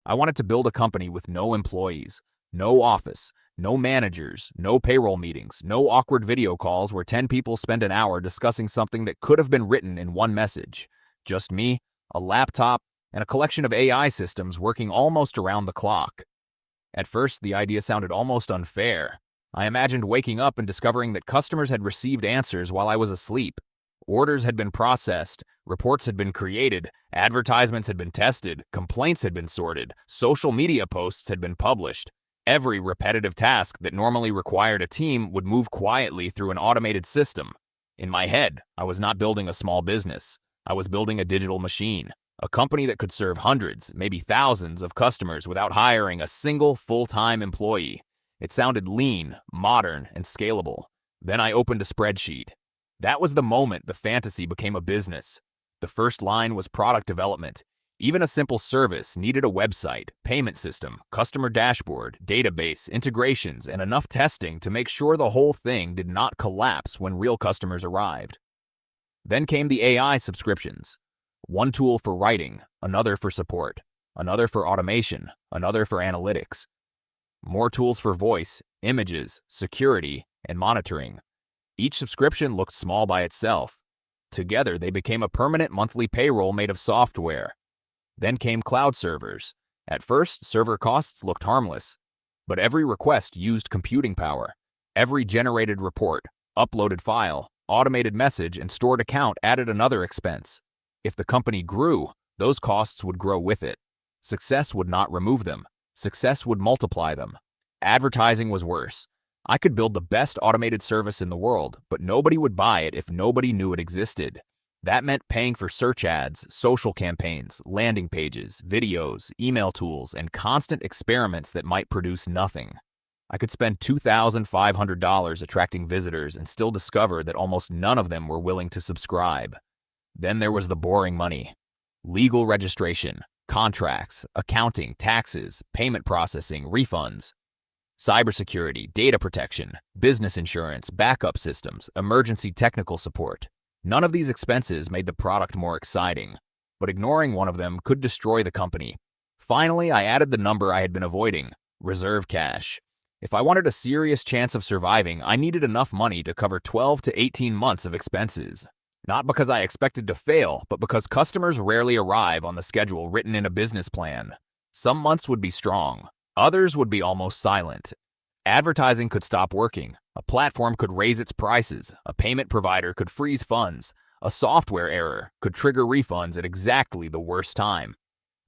I wanted to build a company with no employees, no office, no managers, no payroll meetings, no awkward video calls where 10 people spend an hour discussing something that could have been written in one message. Just me, a laptop, and a collection of AI systems working almost around the clock. At first, the idea sounded almost unfair. I imagined waking up and discovering that customers had received answers while I was asleep. Orders had been processed, reports had been created, advertisements had been tested, complaints had been sorted, social media posts had been published. Every repetitive task that normally required a team would move quietly through an automated system. In my head, I was not building a small business. I was building a digital machine, a company that could serve hundreds, maybe thousands of customers without hiring a single full-time employee. It sounded lean, modern, and scalable. Then I opened a spreadsheet. That was the moment the fantasy became a business. The first line was product development. Even a simple service needed a website, payment system, customer dashboard, database, integrations, and enough testing to make sure the whole thing did not collapse when real customers arrived. Then came the AI subscriptions. One tool for writing, another for support, another for automation, another for analytics. More tools for voice, images, security, and monitoring. Each subscription looked small by itself. Together, they became a permanent monthly payroll made of software. Then came cloud servers. At first, server costs looked harmless, but every request used computing power. Every generated report, uploaded file, automated message, and stored account added another expense. If the company grew, those costs would grow with it. Success would not remove them. Success would multiply them. Advertising was worse. I could build the best automated service in the world, but nobody would buy it if nobody knew it existed. That meant paying for search ads, social campaigns, landing pages, videos, email tools, and constant experiments that might produce nothing. I could spend $2,500 attracting visitors and still discover that almost none of them were willing to subscribe. Then there was the boring money. Legal registration, contracts, accounting, taxes, payment processing, refunds. Cybersecurity, data protection, business insurance, backup systems, emergency technical support. None of these expenses made the product more exciting, but ignoring one of them could destroy the company. Finally, I added the number I had been avoiding: reserve cash. If I wanted a serious chance of surviving, I needed enough money to cover 12 to 18 months of expenses. Not because I expected to fail, but because customers rarely arrive on the schedule written in a business plan. Some months would be strong, others would be almost silent. Advertising could stop working, a platform could raise its prices, a payment provider could freeze funds, a software error could trigger refunds at exactly the worst time.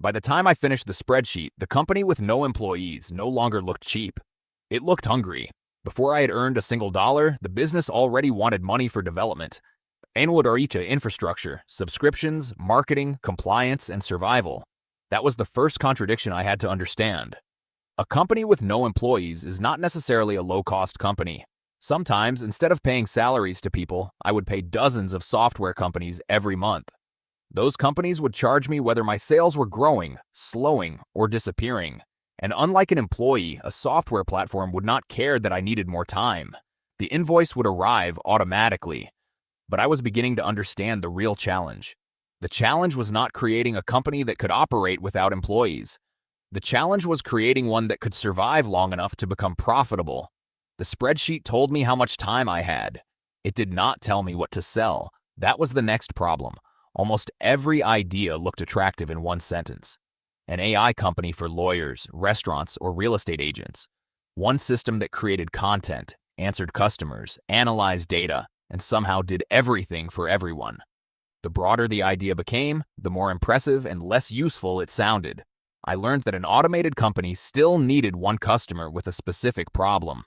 By the time I finished the spreadsheet, the company with no employees no longer looked cheap. It looked hungry. Before I had earned a single dollar, the business already wanted money for development. Aiautomation infrastructure, subscriptions, marketing, compliance, and survival. That was the first contradiction I had to understand. A company with no employees is not necessarily a low-cost company. Sometimes, instead of paying salaries to people, I would pay dozens of software companies every month. Those companies would charge me whether my sales were growing, slowing, or disappearing. And unlike an employee, a software platform would not care that I needed more time. The invoice would arrive automatically. But I was beginning to understand the real challenge. The challenge was not creating a company that could operate without employees. The challenge was creating one that could survive long enough to become profitable. The spreadsheet told me how much time I had. It did not tell me what to sell. That was the next problem. Almost every idea looked attractive in one sentence. An AI company for lawyers, restaurants, or real estate agents. One system that created content, answered customers, analyzed data, and somehow did everything for everyone. The broader the idea became, the more impressive and less useful it sounded. I learned that an automated company still needed one customer with a specific problem.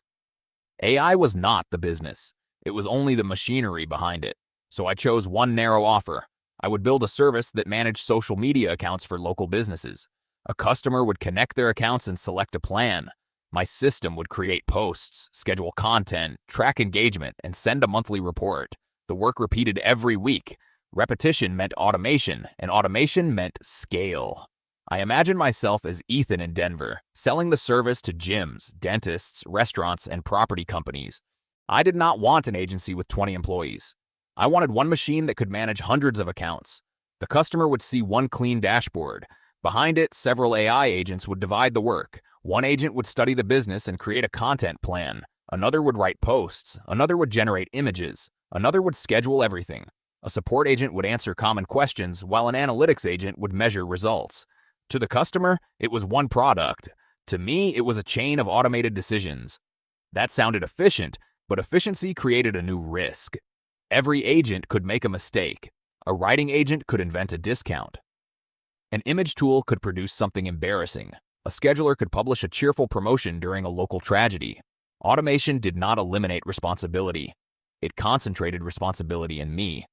AI was not the business. It was only the machinery behind it. So I chose one narrow offer. I would build a service that managed social media accounts for local businesses. A customer would connect their accounts and select a plan. My system would create posts, schedule content, track engagement, and send a monthly report. The work repeated every week. Repetition meant automation, and automation meant scale. I imagined myself as Ethan in Denver, selling the service to gyms, dentists, restaurants, and property companies. I did not want an agency with 20 employees. I wanted one machine that could manage hundreds of accounts. The customer would see one clean dashboard, Behind it, several AI agents would divide the work. One agent would study the business and create a content plan. Another would write posts. Another would generate images. Another would schedule everything. A support agent would answer common questions, while an analytics agent would measure results. To the customer, it was one product. To me, it was a chain of automated decisions. That sounded efficient, but efficiency created a new risk. Every agent could make a mistake. A writing agent could invent a discount. An image tool could produce something embarrassing. A scheduler could publish a cheerful promotion during a local tragedy. Automation did not eliminate responsibility. It concentrated responsibility in me.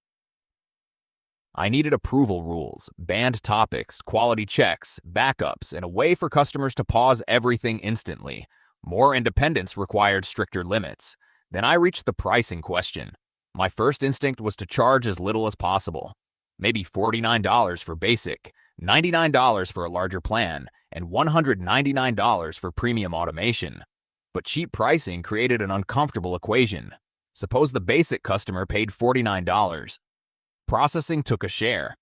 I needed approval rules, banned topics, quality checks, backups, and a way for customers to pause everything instantly. More independence required stricter limits. Then I reached the pricing question. My first instinct was to charge as little as possible. Maybe $49 for basic, $99 for a larger plan, and $199 for premium automation. But cheap pricing created an uncomfortable equation. Suppose the basic customer paid $49. Processing took a share.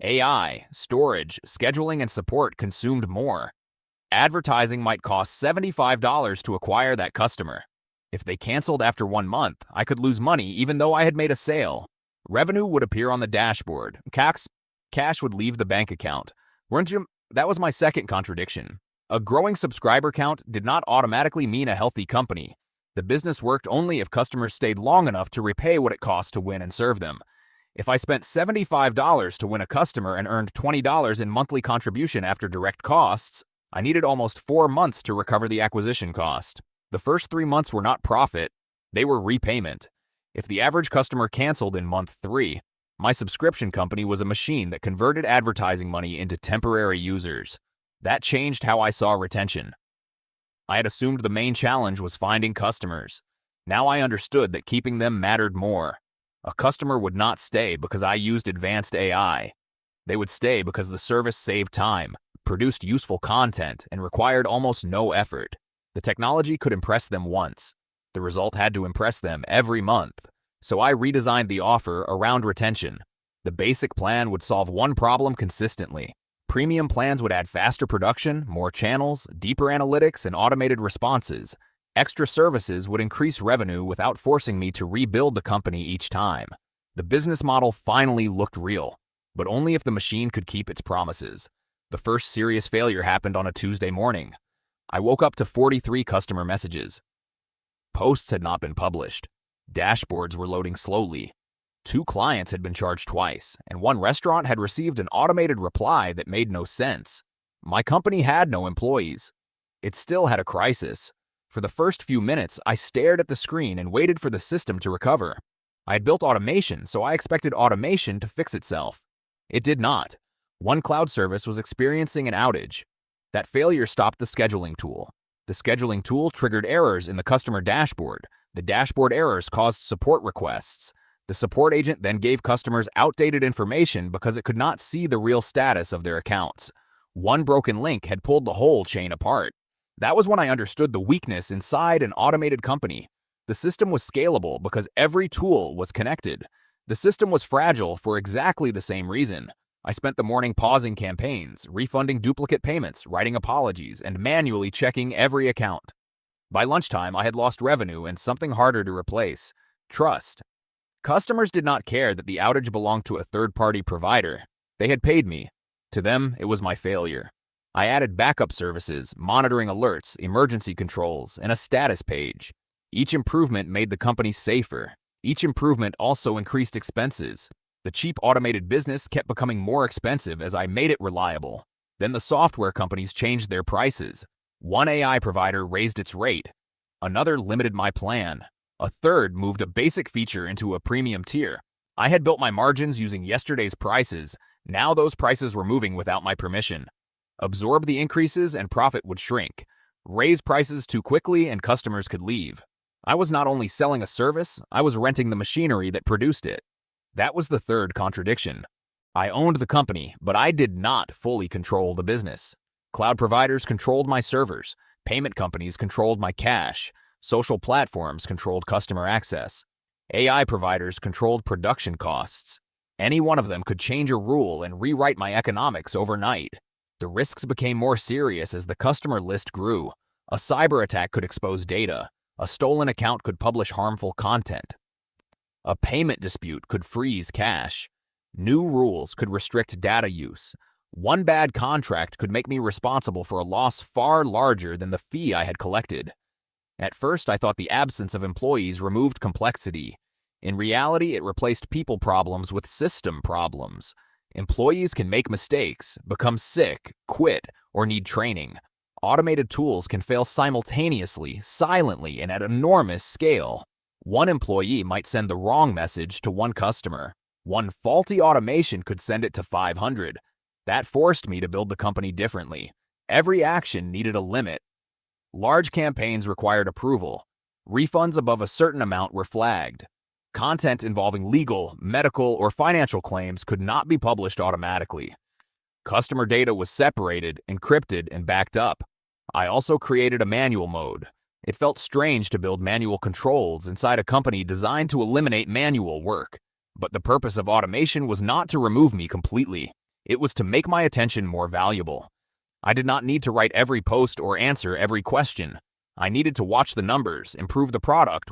AI, storage, scheduling, and support consumed more. Advertising might cost $75 to acquire that customer. If they canceled after 1 month, I could lose money even though I had made a sale. Revenue would appear on the dashboard. Cash would leave the bank account. That was my second contradiction. A growing subscriber count did not automatically mean a healthy company. The business worked only if customers stayed long enough to repay what it cost to win and serve them. If I spent $75 to win a customer and earned $20 in monthly contribution after direct costs, I needed almost 4 months to recover the acquisition cost. The first 3 months were not profit, they were repayment. If the average customer canceled in month 3, my subscription company was a machine that converted advertising money into temporary users. That changed how I saw retention. I had assumed the main challenge was finding customers. Now I understood that keeping them mattered more. A customer would not stay because I used advanced AI. They would stay because the service saved time, produced useful content, and required almost no effort. The technology could impress them once. The result had to impress them every month. So I redesigned the offer around retention. The basic plan would solve one problem consistently. Premium plans would add faster production, more channels, deeper analytics, and automated responses. Extra services would increase revenue without forcing me to rebuild the company each time. The business model finally looked real, but only if the machine could keep its promises. The first serious failure happened on a Tuesday morning. I woke up to 43 customer messages. Posts had not been published. Dashboards were loading slowly. 2 clients had been charged twice, and 1 restaurant had received an automated reply that made no sense. My company had no employees. It still had a crisis. For the first few minutes, I stared at the screen and waited for the system to recover. I had built automation, so I expected automation to fix itself. It did not. One cloud service was experiencing an outage. That failure stopped the scheduling tool. The scheduling tool triggered errors in the customer dashboard. The dashboard errors caused support requests. The support agent then gave customers outdated information because it could not see the real status of their accounts. One broken link had pulled the whole chain apart. That was when I understood the weakness inside an automated company. The system was scalable because every tool was connected. The system was fragile for exactly the same reason. I spent the morning pausing campaigns, refunding duplicate payments, writing apologies, and manually checking every account. By lunchtime, I had lost revenue and something harder to replace: trust. Customers did not care that the outage belonged to a third-party provider. They had paid me. To them, it was my failure. I added backup services, monitoring alerts, emergency controls, and a status page. Each improvement made the company safer. Each improvement also increased expenses. The cheap automated business kept becoming more expensive as I made it reliable. Then the software companies changed their prices. One AI provider raised its rate. Another limited my plan. A third moved a basic feature into a premium tier. I had built my margins using yesterday's prices. Now those prices were moving without my permission. Absorb the increases and profit would shrink. Raise prices too quickly and customers could leave. I was not only selling a service, I was renting the machinery that produced it. That was the third contradiction. I owned the company, but I did not fully control the business. Cloud providers controlled my servers. Payment companies controlled my cash. Social platforms controlled customer access. AI providers controlled production costs. Any one of them could change a rule and rewrite my economics overnight. The risks became more serious as the customer list grew. A cyber attack could expose data. A stolen account could publish harmful content. A payment dispute could freeze cash. New rules could restrict data use. One bad contract could make me responsible for a loss far larger than the fee I had collected. At first, I thought the absence of employees removed complexity. In reality, it replaced people problems with system problems. Employees can make mistakes, become sick, quit, or need training. Automated tools can fail simultaneously, silently, and at enormous scale. One employee might send the wrong message to one customer. One faulty automation could send it to 500. That forced me to build the company differently. Every action needed a limit. Large campaigns required approval. Refunds above a certain amount were flagged. Content involving legal, medical, or financial claims could not be published automatically. Customer data was separated, encrypted, and backed up. I also created a manual mode. It felt strange to build manual controls inside a company designed to eliminate manual work. But the purpose of automation was not to remove me completely. It was to make my attention more valuable. I did not need to write every post or answer every question. I needed to watch the numbers, improve the product,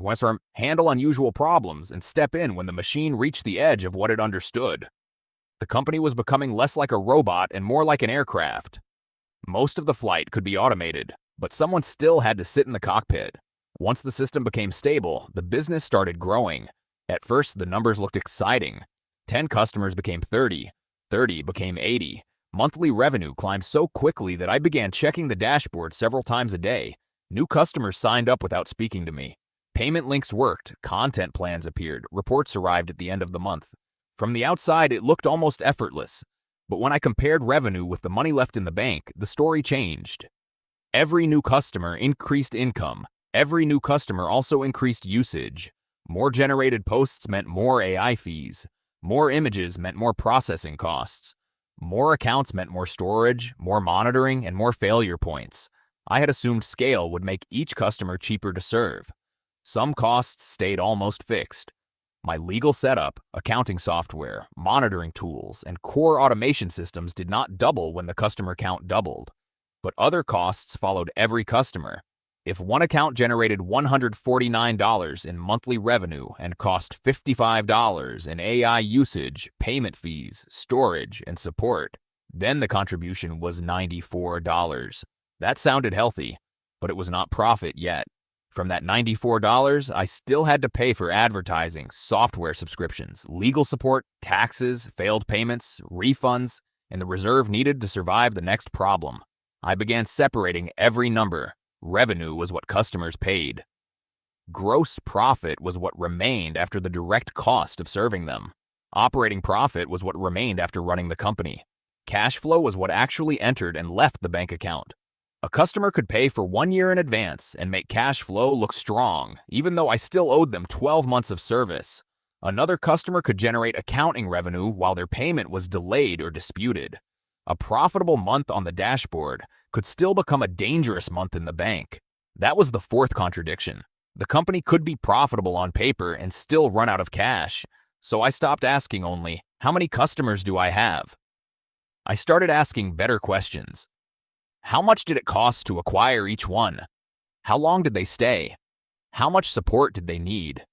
handle unusual problems, and step in when the machine reached the edge of what it understood. The company was becoming less like a robot and more like an aircraft. Most of the flight could be automated, but someone still had to sit in the cockpit. Once the system became stable, the business started growing. At first, the numbers looked exciting. 10 customers became 30, 30 became 80. Monthly revenue climbed so quickly that I began checking the dashboard several times a day. New customers signed up without speaking to me. Payment links worked, content plans appeared, reports arrived at the end of the month. From the outside, it looked almost effortless. But when I compared revenue with the money left in the bank, the story changed. Every new customer increased income. Every new customer also increased usage. More generated posts meant more AI fees. More images meant more processing costs. More accounts meant more storage, more monitoring, and more failure points. I had assumed scale would make each customer cheaper to serve. Some costs stayed almost fixed. My legal setup, accounting software, monitoring tools, and core automation systems did not double when the customer count doubled. But other costs followed every customer. If one account generated $149 in monthly revenue and cost $55 in AI usage, payment fees, storage, and support, then the contribution was $94. That sounded healthy, but it was not profit yet. From that $94, I still had to pay for advertising, software subscriptions, legal support, taxes, failed payments, refunds, and the reserve needed to survive the next problem. I began separating every number. Revenue was what customers paid. Gross profit was what remained after the direct cost of serving them. Operating profit was what remained after running the company. Cash flow was what actually entered and left the bank account. A customer could pay for 1 year in advance and make cash flow look strong, even though I still owed them 12 months of service. Another customer could generate accounting revenue while their payment was delayed or disputed. A profitable month on the dashboard could still become a dangerous month in the bank. That was the fourth contradiction. The company could be profitable on paper and still run out of cash. So I stopped asking only, how many customers do I have? I started asking better questions. How much did it cost to acquire each one? How long did they stay? How much support did they need?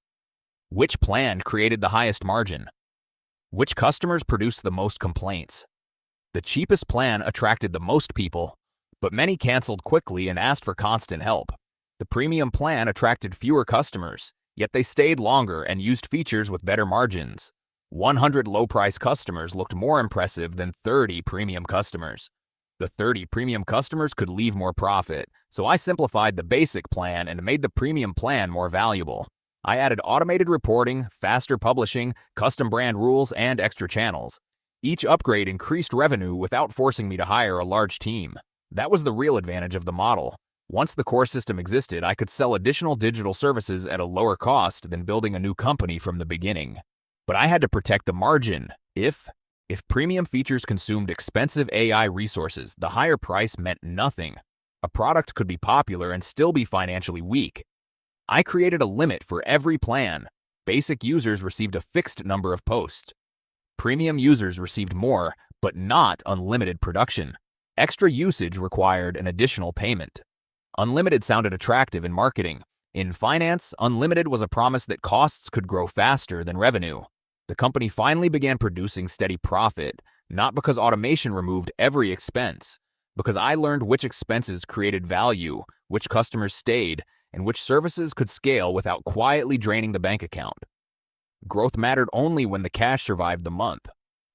Which plan created the highest margin? Which customers produced the most complaints? The cheapest plan attracted the most people, but many canceled quickly and asked for constant help. The premium plan attracted fewer customers, yet they stayed longer and used features with better margins. 100 low-price customers looked more impressive than 30 premium customers. The 30 premium customers could leave more profit, so I simplified the basic plan and made the premium plan more valuable. I added automated reporting, faster publishing, custom brand rules, and extra channels. Each upgrade increased revenue without forcing me to hire a large team. That was the real advantage of the model. Once the core system existed, I could sell additional digital services at a lower cost than building a new company from the beginning. But I had to protect the margin. If premium features consumed expensive AI resources, the higher price meant nothing. A product could be popular and still be financially weak. I created a limit for every plan. Basic users received a fixed number of posts. Premium users received more, but not unlimited production. Extra usage required an additional payment. Unlimited sounded attractive in marketing. In finance, unlimited was a promise that costs could grow faster than revenue. The company finally began producing steady profit, not because automation removed every expense, because I learned which expenses created value, which customers stayed, and which services could scale without quietly draining the bank account. Growth mattered only when the cash survived the month.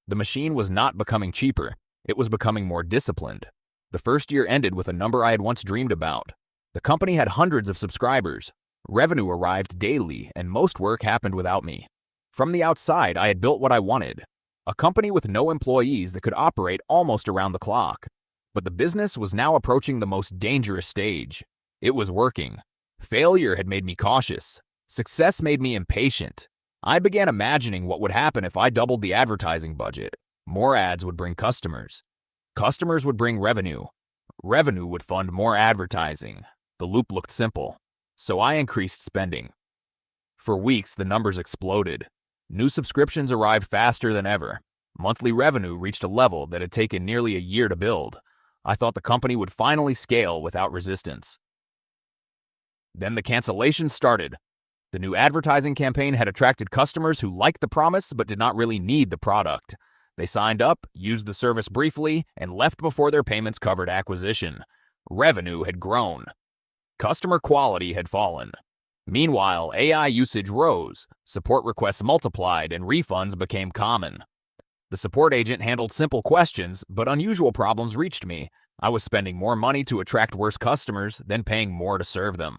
The machine was not becoming cheaper, it was becoming more disciplined. The first year ended with a number I had once dreamed about. The company had hundreds of subscribers. Revenue arrived daily, and most work happened without me. From the outside, I had built what I wanted, a company with no employees that could operate almost around the clock. But the business was now approaching the most dangerous stage. It was working. Failure had made me cautious. Success made me impatient. I began imagining what would happen if I doubled the advertising budget. More ads would bring customers. Customers would bring revenue. Revenue would fund more advertising. The loop looked simple. So I increased spending. For weeks, the numbers exploded. New subscriptions arrived faster than ever. Monthly revenue reached a level that had taken nearly a year to build. I thought the company would finally scale without resistance. Then the cancellations started. The new advertising campaign had attracted customers who liked the promise but did not really need the product. They signed up, used the service briefly, and left before their payments covered acquisition. Revenue had grown. Customer quality had fallen. Meanwhile, AI usage rose, support requests multiplied, and refunds became common. The support agent handled simple questions, but unusual problems reached me. I was spending more money to attract worse customers than paying more to serve them.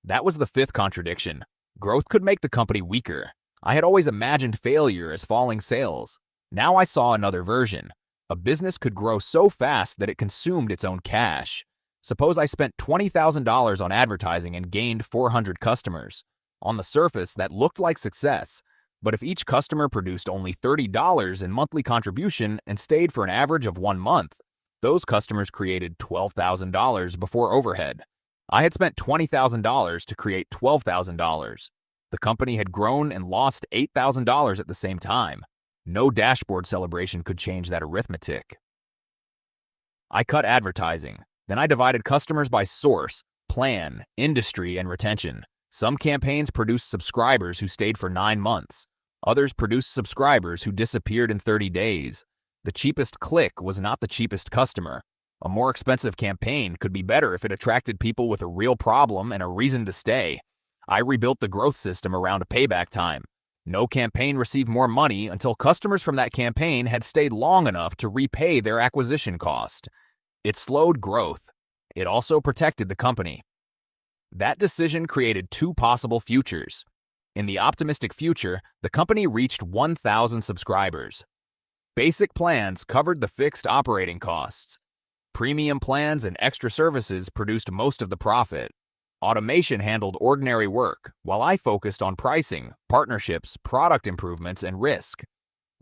That was the fifth contradiction. Growth could make the company weaker. I had always imagined failure as falling sales. Now I saw another version. A business could grow so fast that it consumed its own cash. Suppose I spent $20,000 on advertising and gained 400 customers. On the surface, that looked like success. But if each customer produced only $30 in monthly contribution and stayed for an average of 1 month, those customers created $12,000 before overhead. I had spent $20,000 to create $12,000. The company had grown and lost $8,000 at the same time. No dashboard celebration could change that arithmetic. I cut advertising. Then I divided customers by source, plan, industry, and retention. Some campaigns produced subscribers who stayed for 9 months. Others produced subscribers who disappeared in 30 days. The cheapest click was not the cheapest customer. A more expensive campaign could be better if it attracted people with a real problem and a reason to stay. I rebuilt the growth system around a payback time. No campaign received more money until customers from that campaign had stayed long enough to repay their acquisition cost. It slowed growth. It also protected the company. That decision created 2 possible futures. In the optimistic future, the company reached 1,000 subscribers. Basic plans covered the fixed operating costs. Premium plans and extra services produced most of the profit. Automation handled ordinary work, while I focused on pricing, partnerships, product improvements, and risk.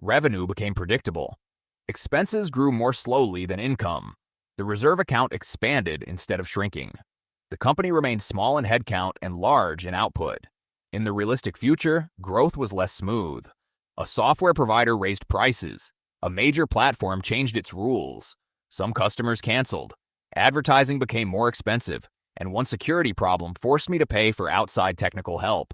Revenue became predictable. Expenses grew more slowly than income. The reserve account expanded instead of shrinking. The company remained small in headcount and large in output. In the realistic future, growth was less smooth. A software provider raised prices. A major platform changed its rules. Some customers canceled. Advertising became more expensive, and one security problem forced me to pay for outside technical help.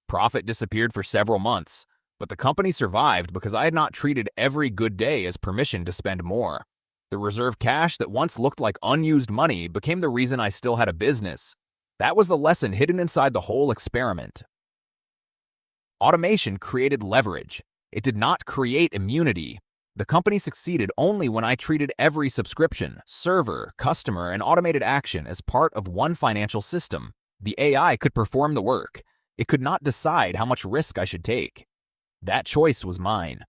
Profit disappeared for several months, but the company survived because I had not treated every good day as permission to spend more. The reserve cash that once looked like unused money became the reason I still had a business. That was the lesson hidden inside the whole experiment. Automation created leverage. It did not create immunity. The company succeeded only when I treated every subscription, server, customer, and automated action as part of one financial system. The AI could perform the work. It could not decide how much risk I should take. That choice was mine.